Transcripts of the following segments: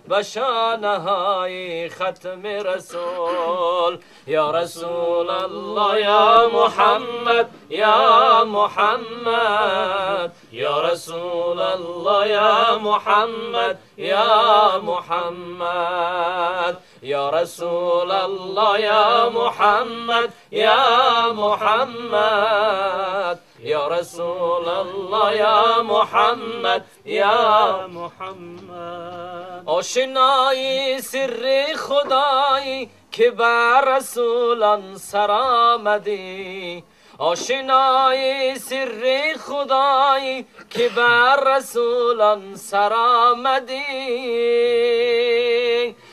و شانهای ختم رسول. یا رسول الله یا محمد یا محمد، یا رسول الله یا محمد یا محمد، یا رسول الله یا محمد یا محمد، یا رسول الله یا محمد یا محمد. آشنایی سر خدایی که بر رسولان سر آمدی، آشنایی سر خدایی که بر رسولان سر آمدی.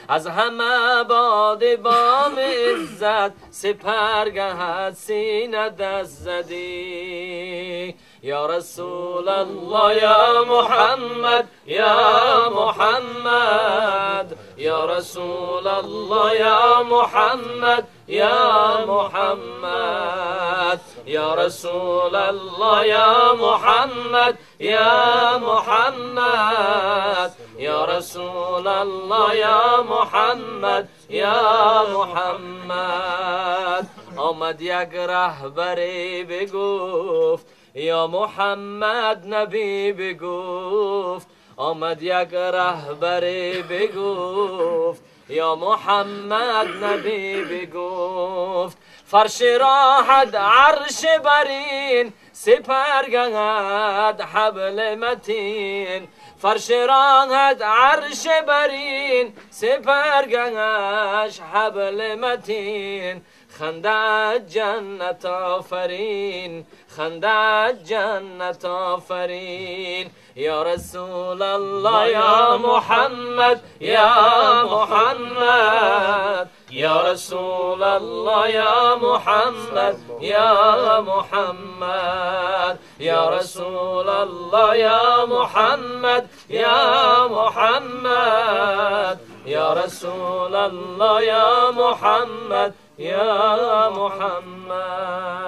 از همه باد بام عزت سپرگهت سینه دست زدی. یا رسول الله یا محمد یا محمد، یا رسول الله یا محمد یا محمد، یا رسول الله یا محمد یا محمد، یا رسول الله یا محمد یا محمد. آمد یک رهبری بگفت یا محمد نبی بگفت، آمد یک رهبری بگفت یا محمد نبی بگفت. فرش راحت عرش برین سپرگهت حبل متین، فرش راحت عرش برین سپرگهش حبل متین. خنده جنت آفرین، خنده جنت آفرین. یا رسول الله یا محمد یا محمد، یا رسول الله یا محمد یا محمد، یا رسول الله یا محمد یا محمد، یا رسول الله یا محمد یا محمد.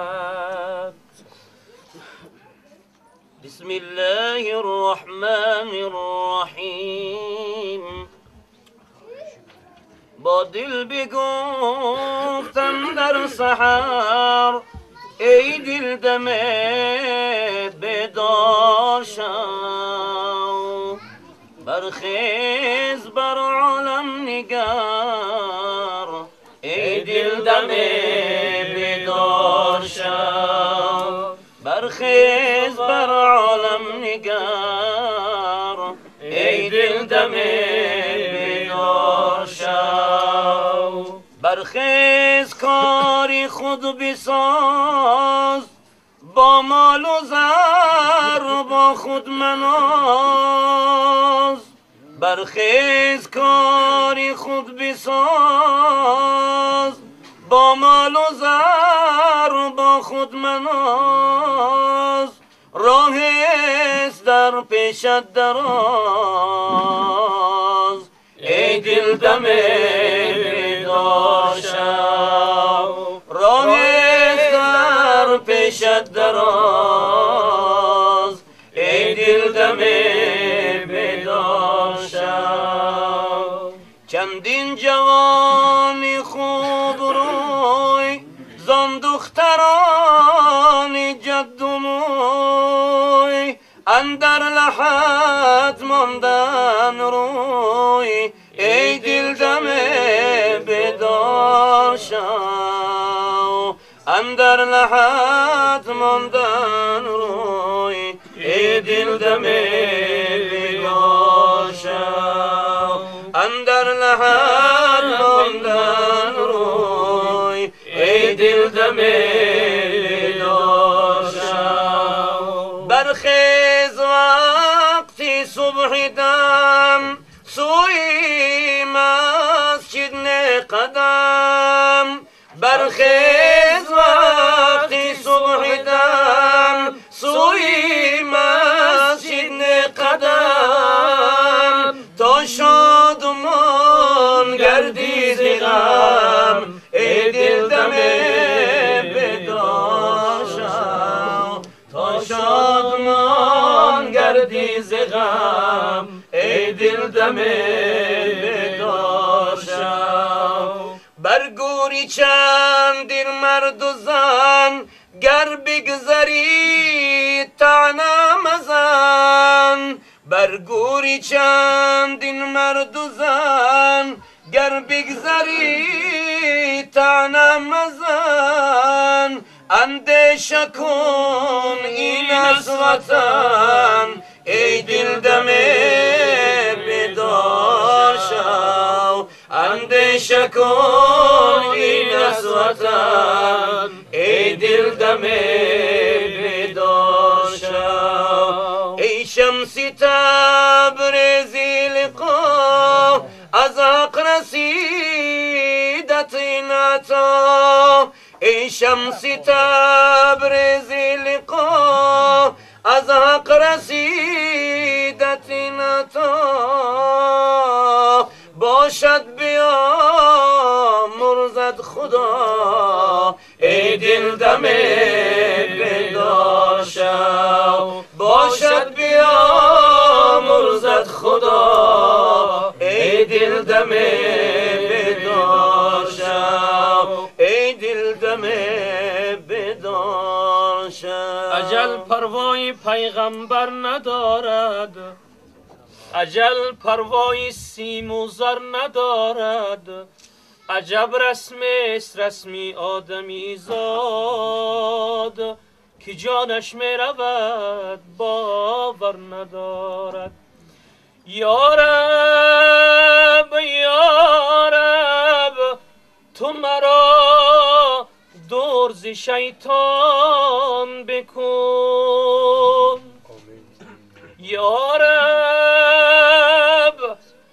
بسم الله الرحمن الرحیم. با دل بگفتم در سحر ای دل دم بیدار شو، برخیز بر عالم نگر ای دل دم بیدار شو، برخیز بر عالم نگر ای دل دم بیدار شو. برخیز کاری خود بساز، با مال و زر با خود مناز. برخیز کاری خود بساز، با مال و زر با خود مناز. راه است در پیشت دراز ای دل دم بیدار شو، راه است در پیشت دراز ای دل دم بیدار شو. چندین جوان خوب روی زان دختران جد و موی، اندر لحد ماندن روی ای دل دم بیدار شو، اندر لحد ماندن روی ای دل دم بیدار شو، اندر لحد ماندن روی ای دل دم بیدار شو. برخیز وقتی صبح دم سوی مسجد نه قدم، برخیز وقتی صبح دم سوی مسجد نه قدم. تا شادمان گردی ز غم ای دل دم بیدار شو، تا شادمان گردی ز غم ای دل دم بیدار شو. برگوری چندین مرد و زن گر بگذری طعنه مزن. برگوری چندین مرد و زن گر بگذری طعنه مزن. اندیشه کن این از وطن ای دل دم بیدار شو. اندیشه کن این از وطن ای دل دم بیدار شو. ای شمسی تبریزی لقا از حق رسیدت نتا. ای شمسی تبریزی لقا از حق رسیدت نتا. باشد بیا مرزد خدا ای دل دم بیدار شو. باشد بیا مرزد خدا ای دل دم بیدار شو. ای دل دم بیدار شو. اجل پروای پیغمبر ندارد، اجل پروای سیم و زر ندارد. عجب رسم است رسمی آدمی زاد که جانش می رود باور ندارد. یارب یارب تو مرا دور ز شیطان بکن. یارب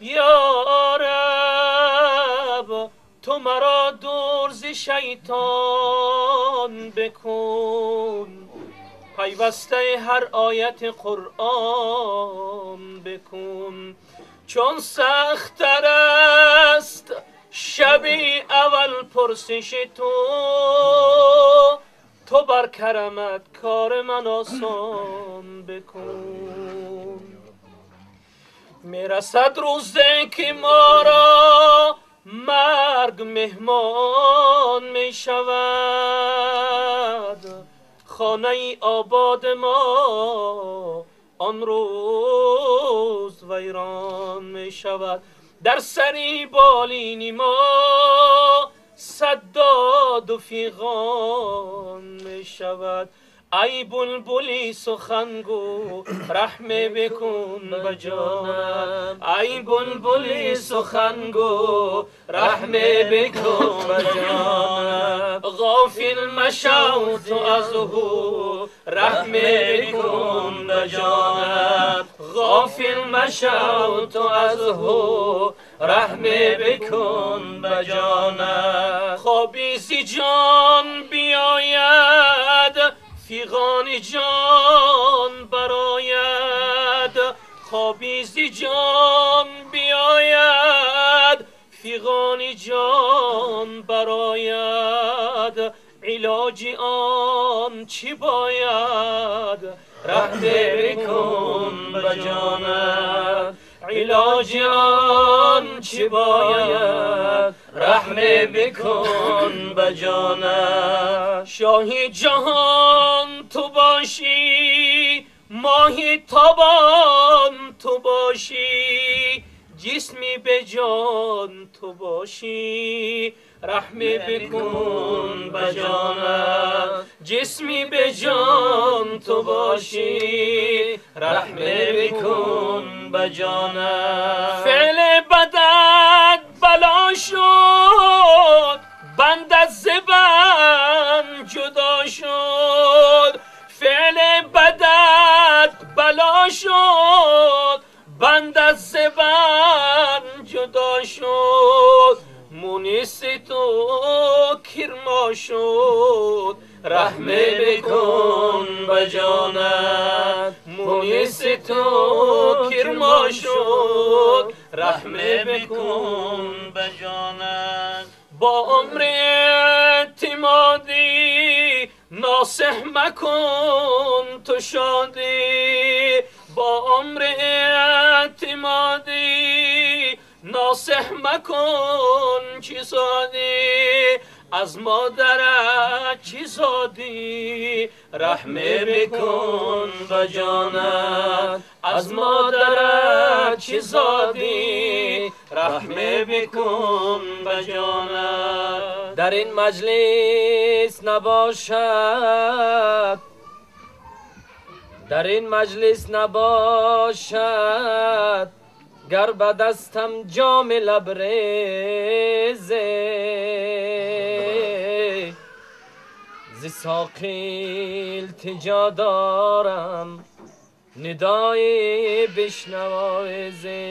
یارب تو مرا دور ز شیطان بکن. پیوسته هر آیت قرآن بکن. چون سخت‌تر است شبی اول پرسش تو بر کرمت کار من آسان بکن. میرسد روزی که ما را مرگ مهمان می شود. خانه آباد ما آن روز ویران می شود. در سری بالینی ما صداد و فیغان می شود. ای بلبلی سخنگو رحم بکن بجانم. ای بلبلی سخنگو رحم بکن بجانم. غافل مشو تو از او رحم بکن بجانم. غافل مشو تو از او رحم بکن بجانم. خوابی زی جان بیاید فیغان جان براید. خوابی زی جان بیاید فیغان جان براید. علاج آن چی باید رحم بکن بجانم. علاج آن چی باید رحم بکن بجانم. شاهی جهان تو باشی ماهی تابان تو باشی. جسمی به جان تو باشی رحم بکن بجانم. جسمی به جان تو باشی رحم بکن بجانم. فعل بدت بلا شد بند از زبان جدا شد. فعل بدت بلا شد بند از زبان جدا شد. مونس تو کرما شد رحم بکن بجانم. مونس تو کرما شد رحم بکن بجانم. با عمر اعتمادی ناصح مکن تو شادی. با عمر اعتمادی ناصح مکن چی سادی از مادرت چی زادی رحمه بکن به جانت از مادرت چی زادی رحمه بکن به جانت در این مجلس نباشد در این مجلس نباشد گر به دستم جام لبریزه ز ساقی التجا دارم ندای بشنوایزه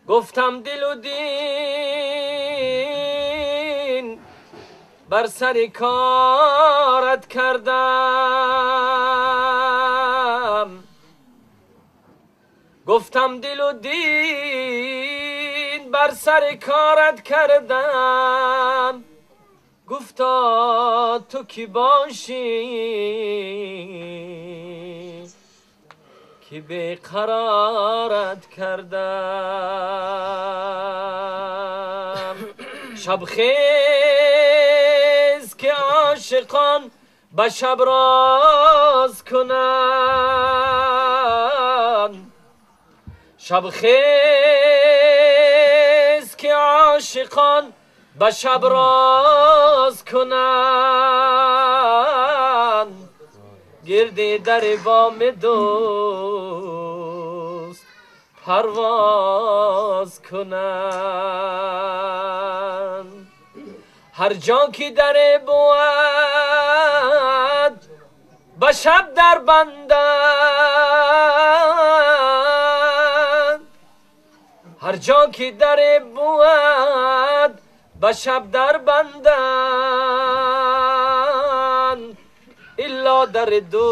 گفتم دل و دین بر سر کارت کردم گفتم دل و دین بر سر کارت کردم گفتا تو کی باشی که به قرارت کردم شب خیز که عاشقان به شب راز کنند شب خیز که عاشقان به شب راز کنند گرد در بام دوست پرواز کنند هر جا که در بود به شب در بندند هر جا که در بود به شب در بندند الا در دوست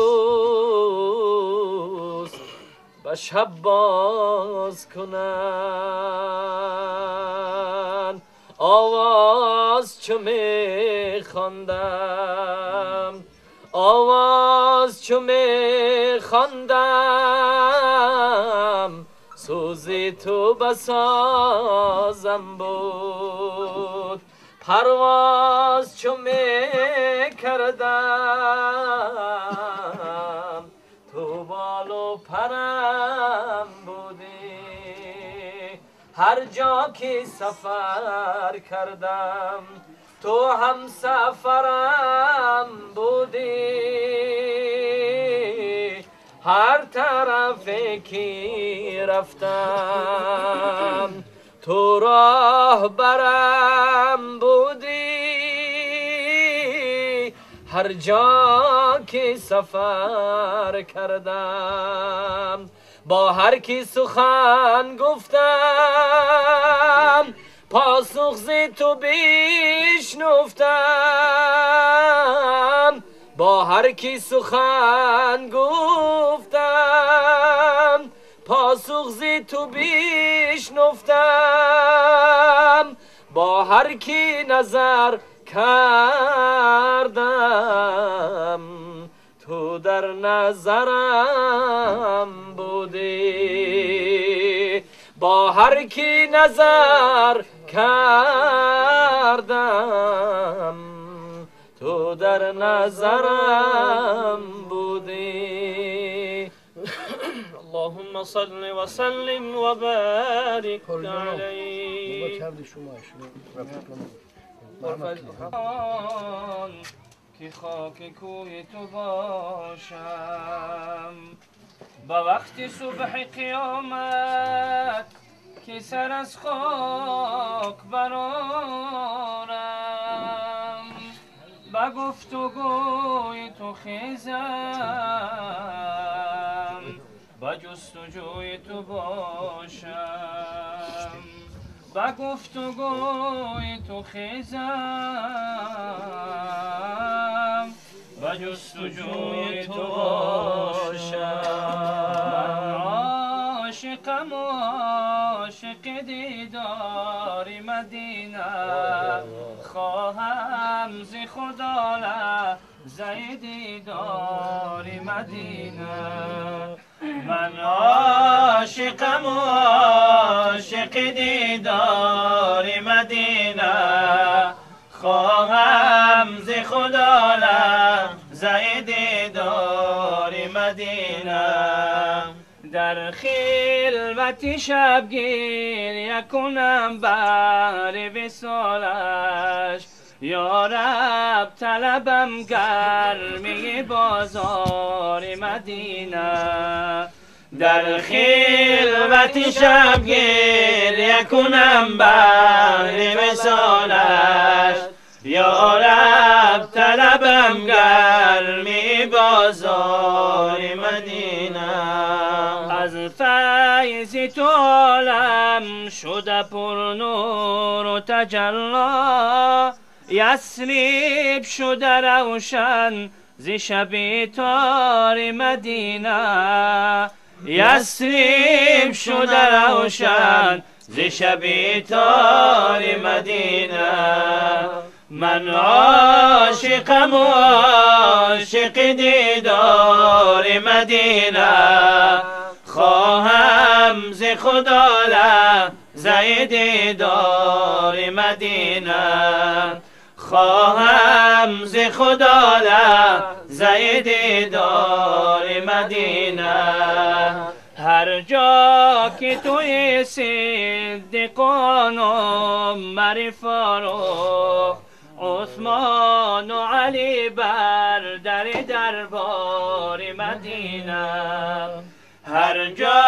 به شب باز کنند آواز چو می خواندم آواز چو می خواندم سوز تو بسازم بود پرواز چو می کردم تو بال و پرم بودی هر جا که سفر کردم تو هم سفرم بودی هر طرفی که رفتم تو راه برم بودی هر جا که سفر کردم با هر کی سخن گفتم پاسخ ز تو بشنفتم با هر کی سخن گفتم پاسخ ز تو بشنفتم با هر کی نظر کردم تو در نظرم بودی با هر کی نظر کردم تو در نظرم بودی اللهم صل وسلم وبارك عليه که خاک کوی تو باشم با وقت صبح قیامت که سر از خاک برارم با گفتگوی تو خیزم با جستجوی تو باشم با گفتگوی تو خیزم با جستجوی تو باشم عاشقم و عاشق دیدار مدینه خواهم ز خدا زید دیدار مدینه. من عاشقم و عاشق دیدار مدینه، خواهم ز خدا لحظه دیدار مدینه. در خلوت شب گریه کنم بر وصالش، یا رب طلبم گرمی بازار مدینه. در خلوت شب گریه کنم بر وصالش، یا رب طلبم گرمی بازار مدینه. از فیض تو عالم شده پر نور و تجلی، یثرب شده روشن ز شب تار مدینه. یثرب شده روشن ز شب تار مدینه. من عاشقم و عاشق دیدار مدینه، خواهم ز خدا لحظه دیدار مدینه. خواهم ز خدا لحظه دیدار مدینه. هر جا که توی صدیقان و عمر فاروق، عثمان و علی بر دربار مدینه. هر جا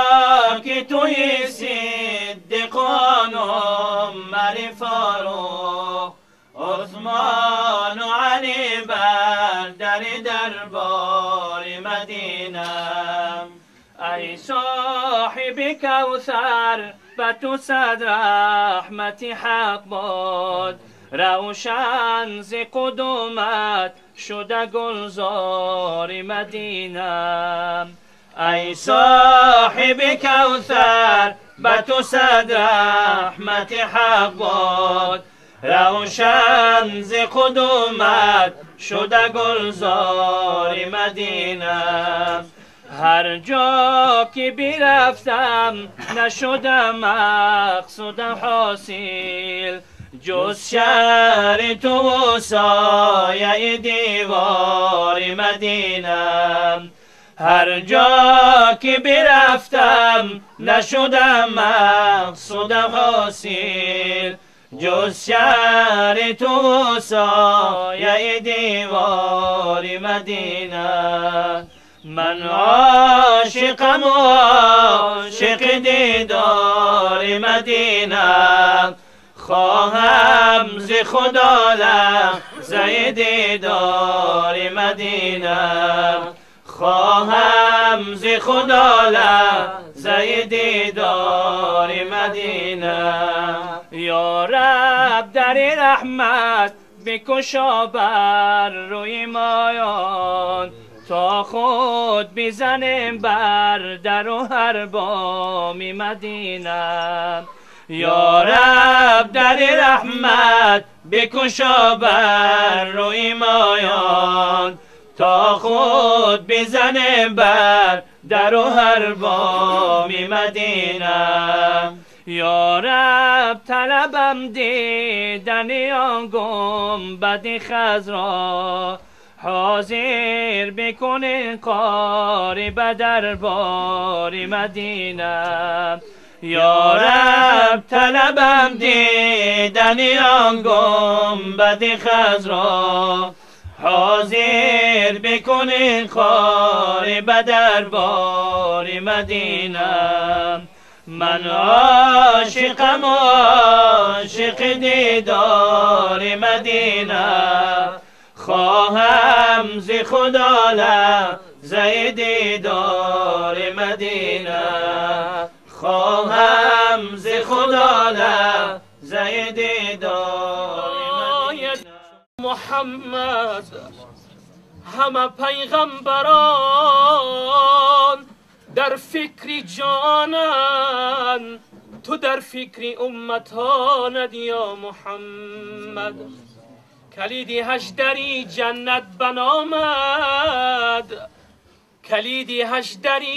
که توی صدیقان و عمر فاروق، عثمان و علی بر دربار مدینه. ای صاحب کوثر به تو صد رحمت حق باد، روشن ز قدومت شده گلزار مدینه. ای صاحب کوثر به تو صد رحمت حق باد، روشن ز قدومت شده گلزار مدینه. هر جا که برفتم نشدم مقصودم حاصل، جز شهر تو و سایه دیوار مدینه. هر جا که برفتم نشدم مقصودم حاصل، جز شهر تو و سایه دیوار مدینه. من عاشقم و عاشق دیدار مدینه، خواهم ز خدا لحظه دیدار مدینه. خواهم ز خدا لحظه دیدار مدینه. یا رب در رحمت بگشا بر روی مایان، تا خود بزنیم بر در و هر بام مدینه. یا رب در رحمت بگشا بر روی مایان، تا خود بزنیم بر در و هر بام مدینه. یا رب طلبم دیدن آن گنبد خضرا، حاضر بکن قاری به دربار مدینه. یا رب طلبم دیدن آن گنبد خضرا، حاضر بکن قاری به دربار مدینه. من عاشقم و عاشق دیدار مدینه، خواهم ز خدا لحظه دیدار مدینه. خواهم ز خدا لحظه دیدار مدینه. محمد همه پیغمبران در فکر جانن، تو در فکر امتانت یا محمد. کلیدی هشدری جنت بنامد کلیدی هشدری